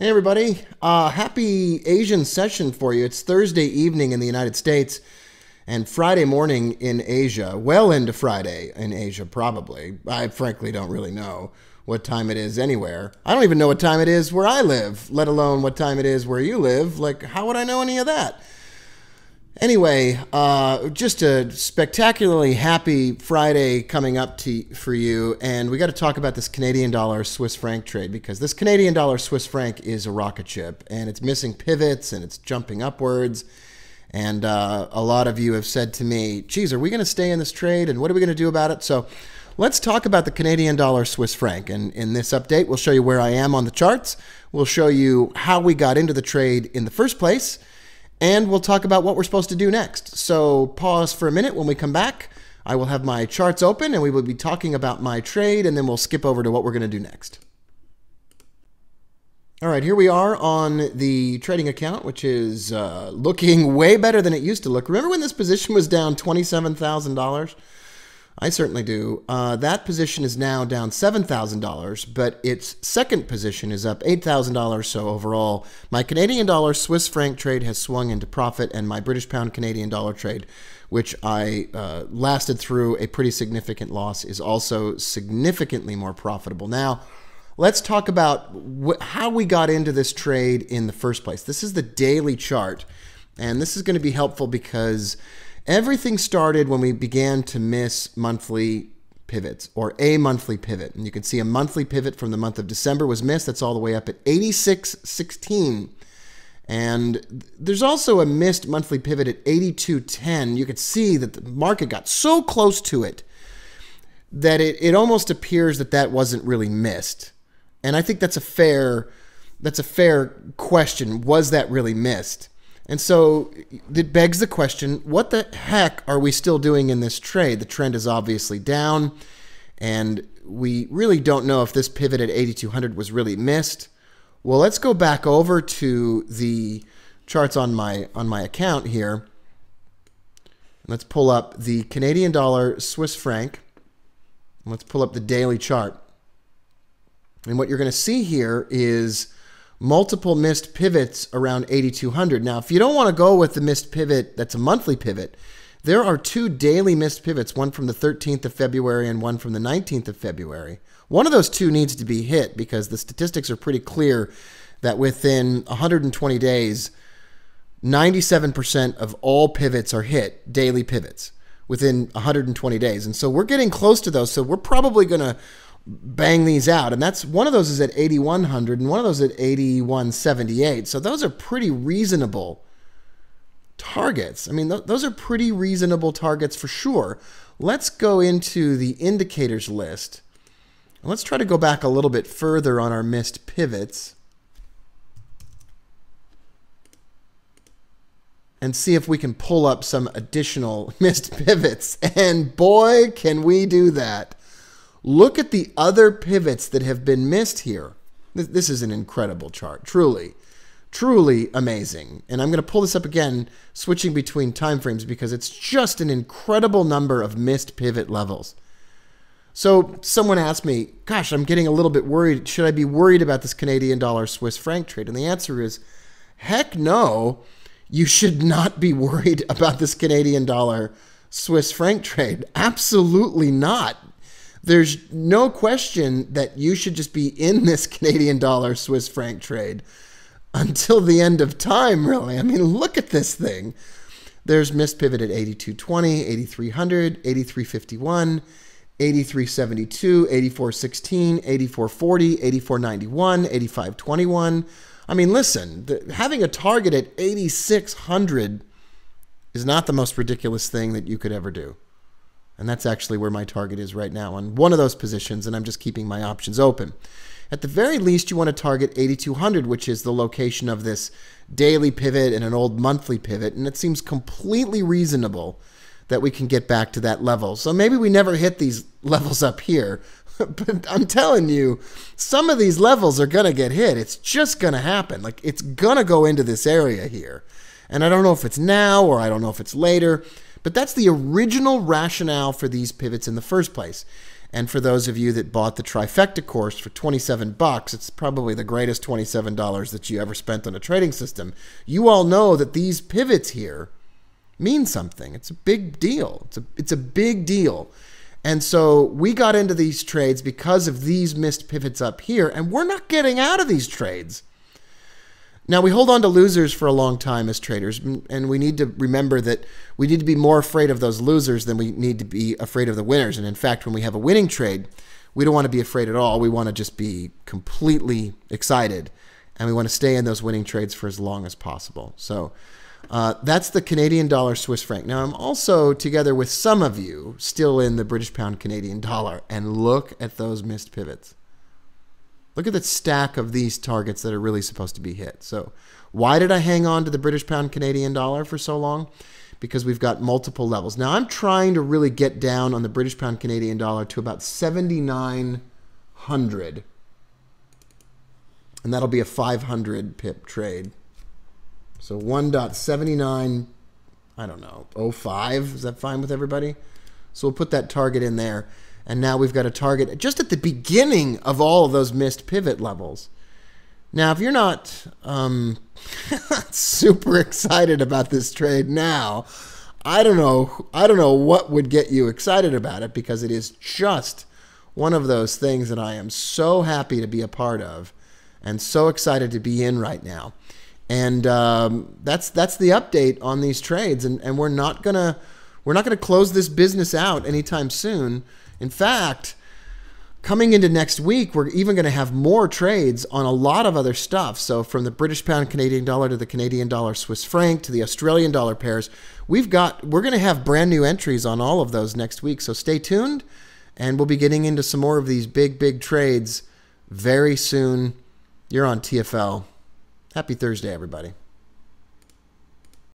Hey everybody, happy Asian session for you. It's Thursday evening in the United States and Friday morning in Asia. Well into Friday in Asia, probably. I frankly don't really know what time it is anywhere. I don't even know what time it is where I live, let alone what time it is where you live. Like, how would I know any of that? Anyway, just a spectacularly happy Friday coming up for you, and we got to talk about this Canadian dollar Swiss franc trade, because this Canadian dollar Swiss franc is a rocket ship, and it's missing pivots, and it's jumping upwards, and a lot of you have said to me, geez, are we going to stay in this trade, and what are we going to do about it? So let's talk about the Canadian dollar Swiss franc, and in this update, we'll show you where I am on the charts, we'll show you how we got into the trade in the first place, and we'll talk about what we're supposed to do next. So pause for a minute. When we come back, I will have my charts open and we will be talking about my trade, and then we'll skip over to what we're going to do next. All right, here we are on the trading account, which is looking way better than it used to look. Remember when this position was down $27,000? I certainly do. That position is now down $7,000, but its second position is up $8,000. So overall, my Canadian dollar Swiss franc trade has swung into profit, and my British pound Canadian dollar trade, which I lasted through a pretty significant loss, is also significantly more profitable. Now, let's talk about how we got into this trade in the first place. This is the daily chart, and this is going to be helpful because everything started when we began to miss monthly pivots, or a monthly pivot. And you can see a monthly pivot from the month of December was missed. That's all the way up at 86.16. And there's also a missed monthly pivot at 82.10. You could see that the market got so close to it that it almost appears that that wasn't really missed. And I think that's a fair question. Was that really missed? And so it begs the question, what the heck are we still doing in this trade? The trend is obviously down, and we really don't know if this pivot at 8,200 was really missed. Well, let's go back over to the charts on my account here. Let's pull up the Canadian dollar Swiss franc. Let's pull up the daily chart. And what you're going to see here is multiple missed pivots around 8,200. Now, if you don't want to go with the missed pivot that's a monthly pivot, there are two daily missed pivots, one from the 13th of February and one from the 19th of February. One of those two needs to be hit because the statistics are pretty clear that within 120 days, 97% of all pivots are hit, daily pivots, within 120 days. And so we're getting close to those, so we're probably going to bang these out, and that's one of those is at 8,100 and one of those at 8,178. So those are pretty reasonable targets. I mean, those are pretty reasonable targets for sure. Let's go into the indicators list. Let's try to go back a little bit further on our missed pivots and see if we can pull up some additional missed pivots. And boy, can we do that. Look at the other pivots that have been missed here. This is an incredible chart, truly, truly amazing. And I'm going to pull this up again, switching between time frames, because it's just an incredible number of missed pivot levels. So someone asked me, gosh, I'm getting a little bit worried. Should I be worried about this Canadian dollar Swiss franc trade? And the answer is, heck no, you should not be worried about this Canadian dollar Swiss franc trade. Absolutely not. There's no question that you should just be in this Canadian dollar Swiss franc trade until the end of time, really. I mean, look at this thing. There's missed pivot at 82.20, 8,300, 83.51, 83.72, 84.16, 84.40, 84.91, 85.21. I mean, listen, having a target at 8,600 is not the most ridiculous thing that you could ever do. And that's actually where my target is right now on one of those positions, and I'm just keeping my options open. At the very least, you want to target 8,200, which is the location of this daily pivot and an old monthly pivot, and it seems completely reasonable that we can get back to that level. So maybe we never hit these levels up here, but I'm telling you, some of these levels are going to get hit. It's just going to happen. Like, it's going to go into this area here. And I don't know if it's now or I don't know if it's later, but that's the original rationale for these pivots in the first place. And for those of you that bought the trifecta course for $27, it's probably the greatest $27 that you ever spent on a trading system. You all know that these pivots here mean something. It's a big deal. It's a big deal. And so we got into these trades because of these missed pivots up here, and we're not getting out of these trades. Now, we hold on to losers for a long time as traders, and we need to remember that we need to be more afraid of those losers than we need to be afraid of the winners. And in fact, when we have a winning trade, we don't want to be afraid at all. We want to just be completely excited, and we want to stay in those winning trades for as long as possible. So that's the Canadian dollar Swiss franc. Now, I'm also, together with some of you, still in the British pound Canadian dollar, and look at those missed pivots. Look at the stack of these targets that are really supposed to be hit. So why did I hang on to the British pound Canadian dollar for so long? Because we've got multiple levels. Now, I'm trying to really get down on the British pound Canadian dollar to about 7,900. And that'll be a 500 pip trade. So 1.79, I don't know, 05. Is that fine with everybody? So we'll put that target in there. And now we've got a target just at the beginning of all of those missed pivot levels. Now, if you're not super excited about this trade now, I don't know what would get you excited about it, because it is just one of those things that I am so happy to be a part of and so excited to be in right now. And that's the update on these trades. And we're not gonna close this business out anytime soon. In fact, coming into next week, we're even going to have more trades on a lot of other stuff. So from the British pound Canadian dollar to the Canadian dollar Swiss franc to the Australian dollar pairs, we're going to have brand new entries on all of those next week. So stay tuned, and we'll be getting into some more of these big trades very soon. You're on TFL. Happy Thursday, everybody.